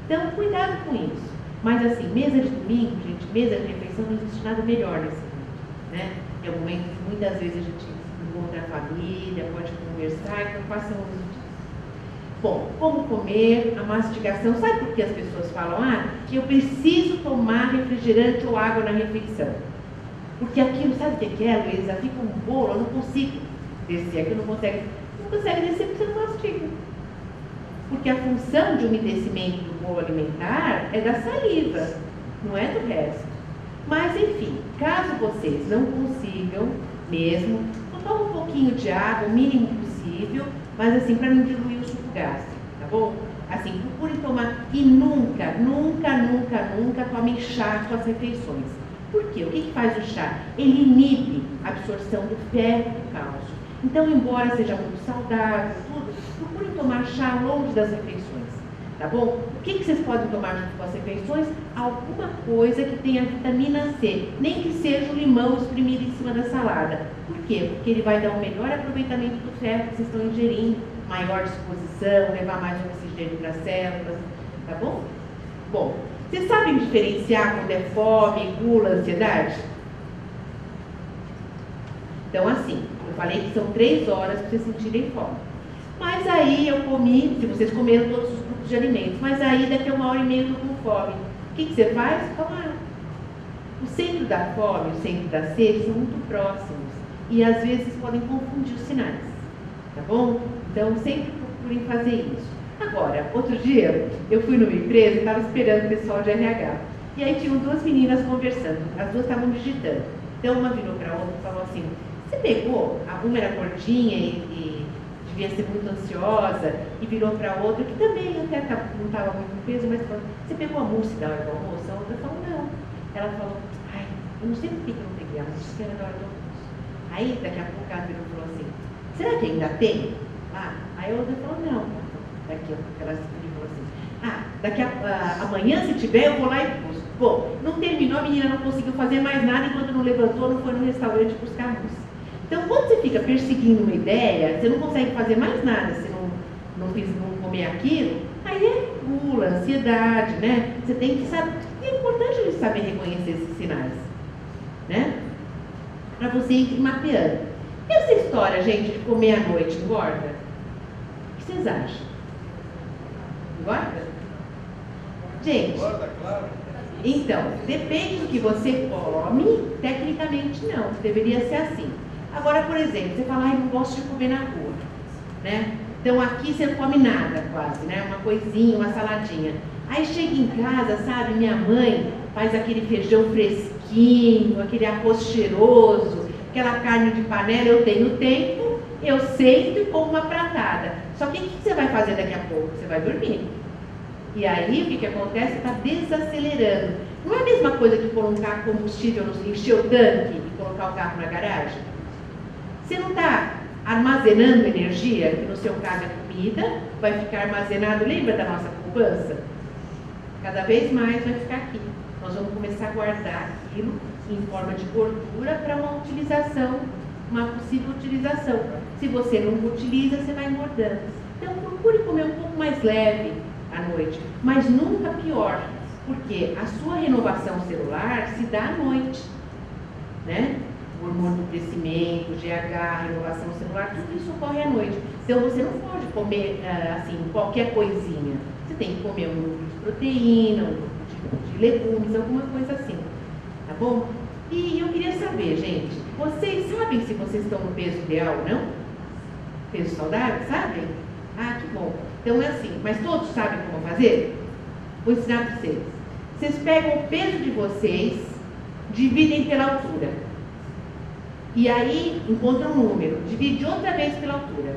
Então, cuidado com isso. Mas assim, mesa de domingo, gente, mesa de refeição, não existe nada melhor nesse momento, né? É um momento que muitas vezes a gente encontra a família, pode conversar, então façamos isso. Bom, como comer, a mastigação, sabe por que as pessoas falam, eu preciso tomar refrigerante ou água na refeição? Porque aquilo, sabe o que é, Luísa? Fica um bolo, eu não consigo descer, aqui não consegue descer porque você não mastiga. Porque a função de umedecimento do bolo alimentar é da saliva, não é do resto. Mas, enfim, caso vocês não consigam mesmo, toma um pouquinho de água, o mínimo possível, mas assim, para não diluir o suco gástrico, tá bom? Assim, procure tomar e nunca tomem chá com as refeições. Por quê? O que faz o chá? Ele inibe a absorção do ferro e do cálcio. Então, embora seja muito saudável, tudo, procurem tomar chá longe das refeições, tá bom? O que vocês podem tomar junto com as refeições? Alguma coisa que tenha vitamina C, nem que seja o limão espremido em cima da salada. Por quê? Porque ele vai dar um melhor aproveitamento do ferro que vocês estão ingerindo, maior disposição, levar mais oxigênio para as células, tá bom? Bom, vocês sabem diferenciar quando é fome, gula, ansiedade? Então, assim, eu falei que são 3 horas para vocês sentirem fome. Mas aí eu comi, se vocês comeram todos os grupos de alimentos, mas aí daqui a 1h30 eu estou com fome. O que você faz? Toma água. O centro da fome e o centro da sede são muito próximos e às vezes podem confundir os sinais, tá bom? Então sempre procurem fazer isso. Agora, outro dia eu fui numa empresa e estava esperando o pessoal de RH. E aí tinham 2 meninas conversando, as 2 estavam digitando. Então uma virou para a outra e falou assim, você pegou? Uma era gordinha e devia ser muito ansiosa, e virou para a outra, que também até não estava muito no peso, mas falou, você pegou a mousse da hora do almoço? A outra falou, não. Ela falou, eu não sei por que eu não peguei a mousse, que era da hora do almoço. Aí, daqui a pouco, ela virou e falou assim, será que ainda tem? Aí a outra falou, não. Daqui a pouco, ela falou assim, amanhã, se tiver, eu vou lá e busco. Bom, não terminou, a menina não conseguiu fazer mais nada, enquanto não levantou, não foi no restaurante buscar mousse. Então, quando você fica perseguindo uma ideia, você não consegue fazer mais nada se não comer aquilo, aí é gula, ansiedade, né? Você tem que saber. E é importante a gente saber reconhecer esses sinais, né? Para você ir mapeando. E essa história, gente, de comer à noite engorda? O que vocês acham? Engorda? Gente, engorda, claro. Então, depende do que você come, tecnicamente não, deveria ser assim. Agora, por exemplo, você fala, não gosto de comer na rua, né? Então aqui você não come nada quase, né? Uma coisinha, uma saladinha. Aí chega em casa, sabe, minha mãe faz aquele feijão fresquinho, aquele arroz cheiroso, aquela carne de panela, eu tenho tempo, eu sento e como uma pratada. Só que o que você vai fazer daqui a pouco? Você vai dormir. E aí o que acontece? Você está desacelerando. Não é a mesma coisa que colocar combustível, encher o tanque e colocar o carro na garagem? Você não está armazenando energia, que no seu caso é comida, vai ficar armazenado, lembra da nossa poupança? Cada vez mais vai ficar aqui. Nós vamos começar a guardar aquilo em forma de gordura para uma utilização, uma possível utilização. Se você não utiliza, você vai engordando. Então procure comer um pouco mais leve à noite, mas nunca pior, porque a sua renovação celular se dá à noite, né? O hormônio do crescimento, GH, renovação celular, tudo isso ocorre à noite. Então você não pode comer assim, qualquer coisinha. Você tem que comer um grupo de proteína, um grupo de legumes, alguma coisa assim. Tá bom? E eu queria saber, gente, vocês sabem se vocês estão no peso ideal ou não? Peso saudável, sabem? Que bom. Então é assim, mas todos sabem como fazer? Vou ensinar para vocês. Vocês pegam o peso de vocês, dividem pela altura. E aí encontra um número, divide outra vez pela altura.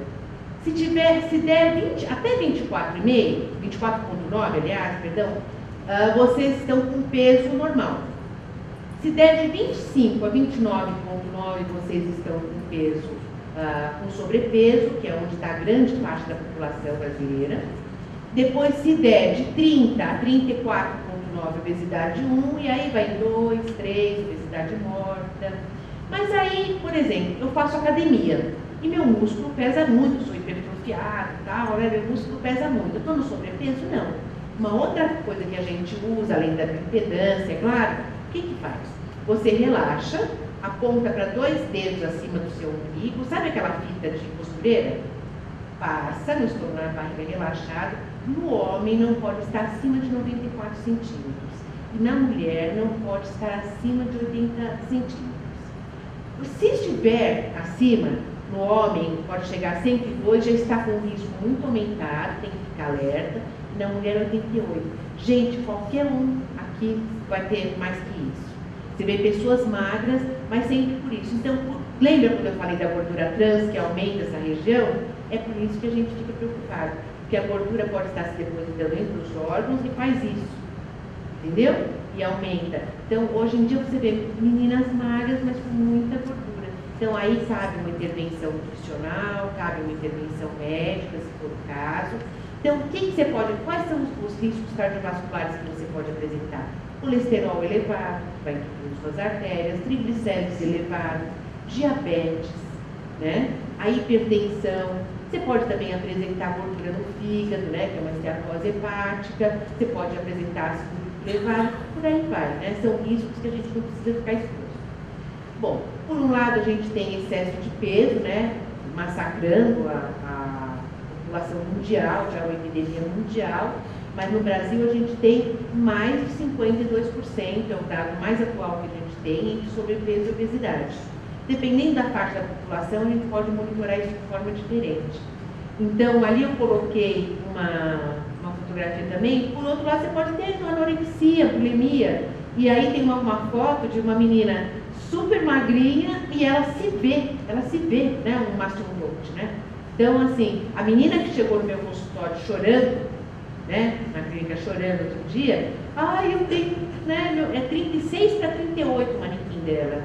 Se der 20, até 24,5, 24,9, aliás, perdão, vocês estão com peso normal. Se der de 25 a 29,9, vocês estão com peso, com sobrepeso, que é onde está a grande parte da população brasileira. Depois, se der de 30 a 34,9, obesidade 1, e aí vai 2, 3, obesidade morta. Mas aí, por exemplo, eu faço academia e meu músculo pesa muito, sou hipertrofiado e tal, né? Meu músculo pesa muito. Eu estou no sobrepeso? Não. Uma outra coisa que a gente usa, além da impedância, é claro, o que faz? Você relaxa, aponta para 2 dedos acima do seu umbigo, sabe aquela fita de costureira? Passa no estômago, na barriga relaxado. No homem não pode estar acima de 94 centímetros. E na mulher não pode estar acima de 80 centímetros. Se estiver acima, no homem pode chegar a 102, já está com um risco muito aumentado, tem que ficar alerta. E na mulher 88. Gente, qualquer um aqui vai ter mais que isso. Você vê pessoas magras, mas sempre por isso. Então, lembra quando eu falei da gordura trans, que aumenta essa região? É por isso que a gente fica preocupado. Porque a gordura pode estar se depositando entre os órgãos e faz isso. Entendeu? E aumenta. Então, hoje em dia você vê meninas magras, mas com muita gordura. Então, aí cabe uma intervenção nutricional, cabe uma intervenção médica, se for o caso. Então, quais são os riscos cardiovasculares que você pode apresentar? Colesterol elevado, vai entupir suas artérias, triglicéridos elevados, diabetes, né? A hipertensão. Você pode também apresentar gordura no fígado, né? Que é uma esteatose hepática. Você pode apresentar ácido elevado, por aí vai, né? São riscos que a gente não precisa ficar exposto. Bom, por um lado a gente tem excesso de peso, né? Massacrando a população mundial, já é uma epidemia mundial. Mas no Brasil a gente tem mais de 52%, é o dado mais atual que a gente tem, entre sobrepeso e obesidade. Dependendo da faixa da população, a gente pode monitorar isso de forma diferente. Então, ali eu coloquei uma fotografia também. Por outro lado, você pode ter anorexia, bulimia. E aí tem uma foto de uma menina super magrinha e ela se vê, né, um mastodonte, né? Então, assim, a menina que chegou no meu consultório chorando, né, na clínica chorando outro dia, eu tenho, né, é 36 para 38 o manequim dela.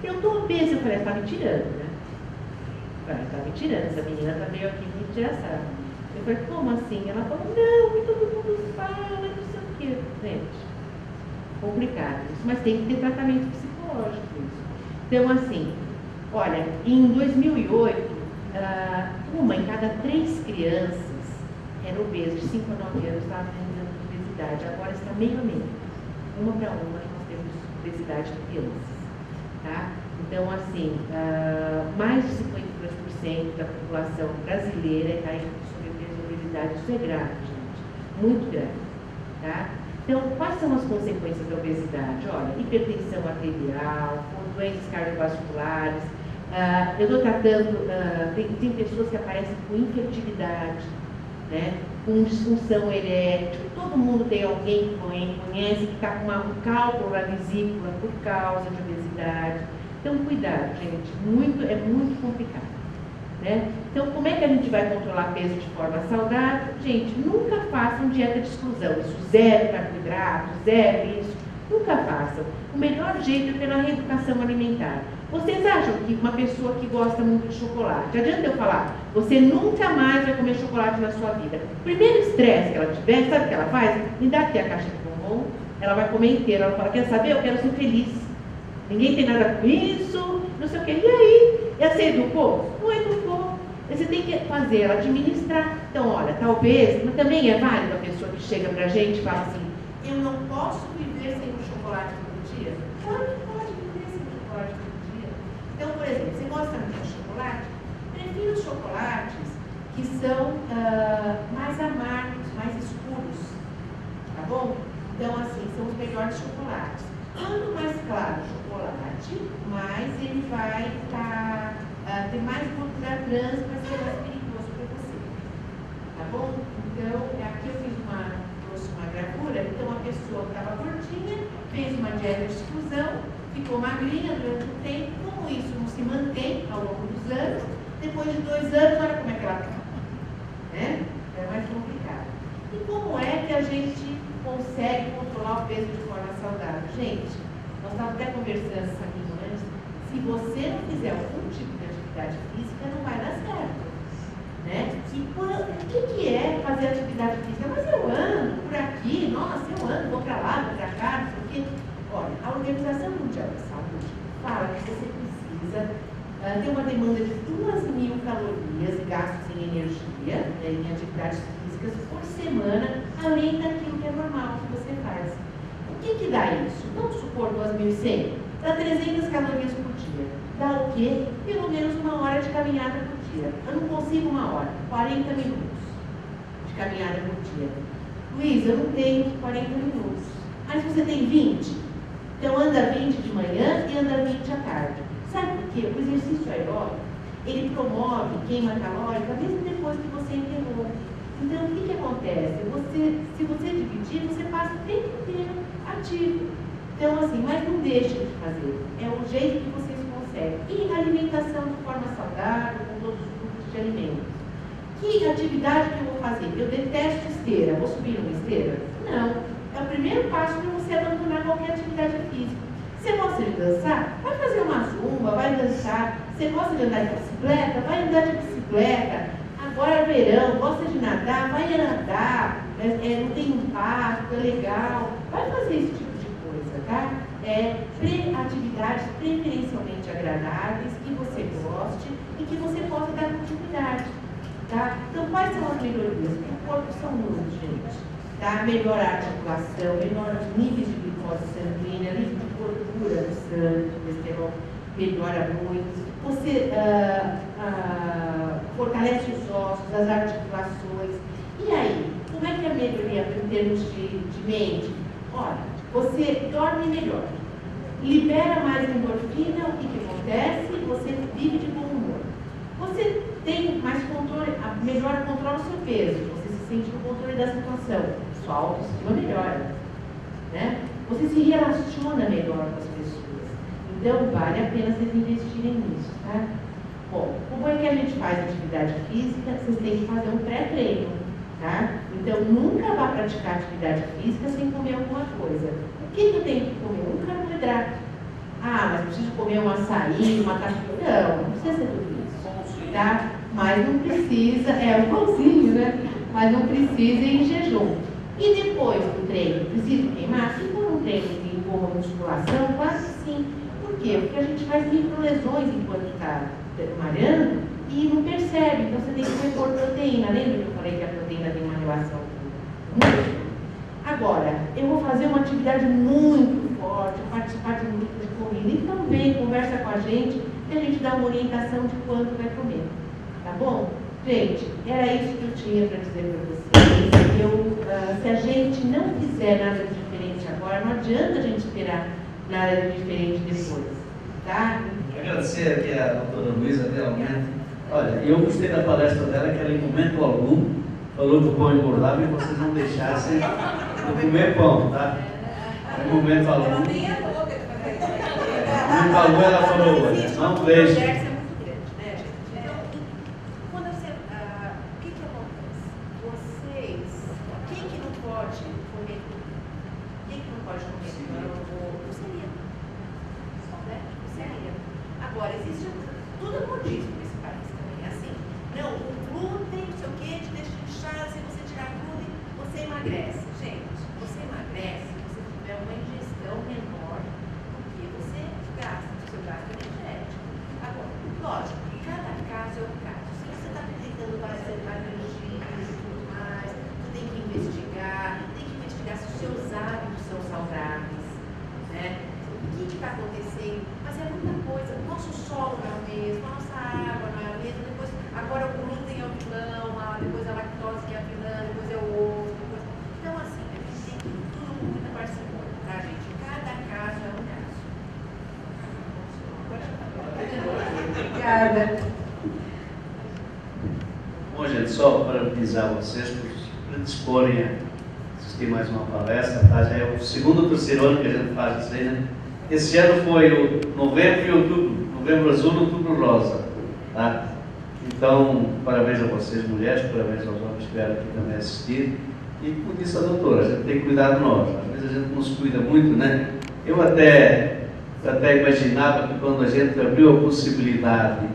Eu tô obesa, eu falei, ela tá me tirando, né? Eu falei, tá me tirando, essa menina tá meio aqui me tirar sarro. Eu falei, como assim? Ela falou, não, e todo mundo fala, não sei o quê. Gente, complicado isso, mas tem que ter tratamento psicológico isso. Então, assim, olha, em 2008, uma em cada 3 crianças era obesa, de 5 a 9 anos estava tendo obesidade, agora está meio a meio. Uma para uma nós temos obesidade de crianças. Tá? Então, assim, mais de 52% da população brasileira está em sobrepeso e obesidade. Isso é grave, gente. Muito grave. Tá? Então, quais são as consequências da obesidade? Olha, hipertensão arterial, doenças cardiovasculares. Eu estou tratando, tem pessoas que aparecem com infertilidade, né? Com disfunção erétil. Todo mundo tem alguém que conhece que está com um cálculo na vesícula por causa de obesidade. Então, cuidado, gente. É muito complicado. Né? Então, como é que a gente vai controlar peso de forma saudável? Gente, nunca façam dieta de exclusão. Isso, 0 carboidrato, 0 isso. Nunca façam. O melhor jeito é pela reeducação alimentar. Vocês acham que uma pessoa que gosta muito de chocolate, adianta eu falar, você nunca mais vai comer chocolate na sua vida. O primeiro estresse que ela tiver, sabe o que ela faz? Me dá aqui a caixa de bombom, ela vai comer inteira. Ela fala, quer saber? Eu quero ser feliz. Ninguém tem nada com isso, não sei o quê. E aí? E você educou? Não educou. Você tem que fazer ela administrar. Então, olha, talvez, mas também é válido a pessoa que chega pra gente e fala assim, eu não posso viver sem um chocolate todo dia? Claro que pode viver sem um chocolate todo dia. Então, por exemplo, você gosta muito de chocolate? Prefira os chocolates que são mais amargos, mais escuros, tá bom? Então, assim, são os melhores chocolates. Quanto mais claro o chocolate, mais ele vai ter mais gordura trans, vai ser mais perigoso para você. Tá bom? Então, aqui eu trouxe uma gravura. Então, a pessoa que estava gordinha fez uma dieta de exclusão, ficou magrinha durante um tempo, como isso não se mantém ao longo dos anos, depois de 2 anos, olha como é que ela está. Né? É mais complicado. E como é que a gente consegue controlar o peso de forma saudável? Gente, nós estávamos até conversando isso aqui antes, se você não fizer algum tipo de atividade física, não vai dar certo. Né? E o que é fazer atividade física? Mas eu ando por aqui, nossa, eu ando, vou para lá, vou para cá, porque, olha, a Organização Mundial da Saúde fala que você precisa ter uma demanda de 2.000 calorias e gastos em energia, né, em atividades físicas por semana, além daquilo que é normal que você faz. O que dá isso? Vamos supor 2.100, dá 300 calorias por dia. Dá o quê? Pelo menos 1 hora de caminhada por dia. Eu não consigo 1 hora, 40 minutos de caminhada por dia. Luiz, eu não tenho 40 minutos. Mas você tem 20? Então anda 20 de manhã e anda 20 à tarde. Sabe por quê? O exercício aeróbico, ele promove queima calórica mesmo depois que você interrompe. Então, o que acontece? Se você dividir, você passa o tempo inteiro ativo. Então, assim, mas não deixa de fazer. É o jeito que vocês conseguem. E alimentação de forma saudável, com todos os grupos de alimentos. Que atividade que eu vou fazer? Eu detesto esteira. Vou subir numa esteira? Não. É o primeiro passo para você abandonar qualquer atividade física. Você gosta de dançar? Vai fazer uma zumba, vai dançar. Você gosta de andar de bicicleta? Vai andar de bicicleta. Agora é verão, gosta de nadar? Vai nadar. Não tem impacto, é legal. Vai fazer esse tipo de coisa, tá? Atividades preferencialmente agradáveis, que você goste e que você possa dar continuidade. Tá? Então, quais são as melhorias? Porque o corpo são muitos, gente. Tá? Melhora a articulação, melhora os níveis de glicose sanguínea, nível de gordura do sangue, colesterol, melhora muito. Você fortalece os ossos, as articulações. E aí, como é que é a melhoria em termos de mente? Olha, você dorme melhor, libera mais endorfina, o que acontece? Você vive de bom humor. Você tem mais controle, melhora o controle do seu peso, você se sente no controle da situação, sua autoestima melhora, né? Você se relaciona melhor com as pessoas. Então, vale a pena vocês investirem nisso, tá? Bom, como é que a gente faz atividade física? Vocês têm que fazer um pré-treino, tá? Então, nunca vá praticar atividade física sem comer alguma coisa. O que eu tenho que comer? Um carboidrato. Ah, mas preciso comer um açaí, uma cachoeira. Não precisa ser tudo isso, tá? Mas não precisa, um pãozinho, né? Mas não precisa ir em jejum. E depois do treino, precisa queimar? Se for um treino que envolva musculação, quase sim. Por quê? Porque a gente faz microlesões enquanto está malhando e não percebe. Então você tem que repor proteína. Lembra que eu falei que a proteína tem uma relação com o músculo? Agora, eu vou fazer uma atividade muito forte, participar de um grupo de corrida. Então vem, conversa com a gente e a gente dá uma orientação de quanto vai comer. Tá bom? Gente, era isso que eu tinha para dizer para vocês. Se a gente não fizer nada de diferente agora, não adianta a gente esperar nada de diferente depois. Tá? Agradecer aqui a doutora Luísa, realmente. Olha, eu gostei da palestra dela, que ela em momento algum falou que o pão engordava e vocês não deixassem de comer pão, tá? Em momento algum. Não falou, ela falou, olha, não deixe. Agora, existe tudo é modismo nesse país também, assim. Não, o glúten, não sei o que, te deixa inchado, se você tirar glúten, você emagrece. Gente, você emagrece se você tiver uma ingestão menor do que você gasta, do seu gasto energético. Agora, lógico, cada caso é um caso. Se você está tentando fazer alergias e tudo mais, você tem que investigar se os seus hábitos são saudáveis, né? O que está acontecendo? Mas é muita coisa. O nosso solo não é o mesmo, a nossa água não é a mesma. Depois, agora o glúten é o vilão, depois a lactose que é a vilã, depois é o ovo. Então, assim, a gente tem que tudo com muita parcimônia, tá, gente? Cada caso é um caso. Obrigada. Bom, gente, só para avisar vocês, por predisporem a assistir mais uma palestra, tá? Já é o segundo ou terceiro ano que a gente faz isso aí, né? esse ano foi o novembro e outubro, novembro azul, outubro rosa. Tá? Então, parabéns a vocês, mulheres, parabéns aos homens que vieram aqui também assistir. E como disse a doutora, a gente tem que cuidar de nós. Às vezes a gente não se cuida muito, né? Eu até imaginava que quando a gente abriu a possibilidade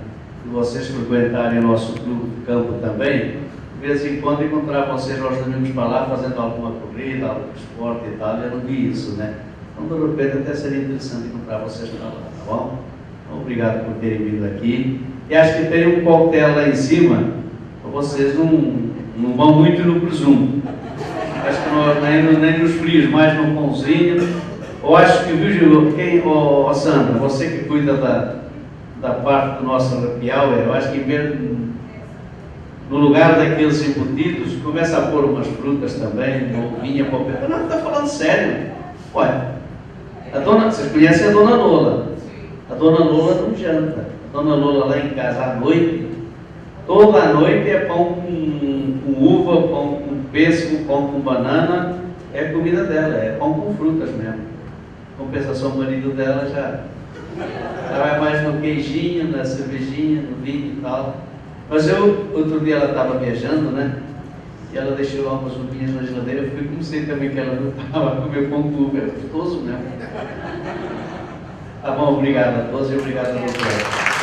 de vocês frequentarem o nosso clube de campo também, de vez em quando encontrar vocês nós dormimos para lá fazendo alguma corrida, algum esporte e tal, e eu não vi isso, né? Então, de repente, até seria interessante encontrar vocês para lá, tá bom? Então, obrigado por terem vindo aqui. E acho que tem um coquetel lá em cima, para vocês não vão muito no presunto. Acho que nem nos frios, mais no pãozinho. Ou acho que, viu, Sandra, você que cuida da parte do nosso happy hour, eu acho que mesmo no lugar daqueles embutidos, começa a pôr umas frutas também, uma vinha para o pé. Não, está falando sério. Olha, vocês conhecem a Dona Lola? A Dona Lola não janta. A Dona Lola lá em casa à noite, toda a noite é pão com uva, pão com pêssego, pão com banana, é a comida dela, é pão com frutas mesmo. Compensação, o marido dela já vai mais no queijinho, na cervejinha, no vinho e tal. Mas outro dia ela estava viajando, né? E ela deixou lá umas roupinhas na geladeira. Eu fui, comecei também que ela estava a comer pão com uva, é gostoso mesmo. Tá bom, obrigado a todos e obrigado a você.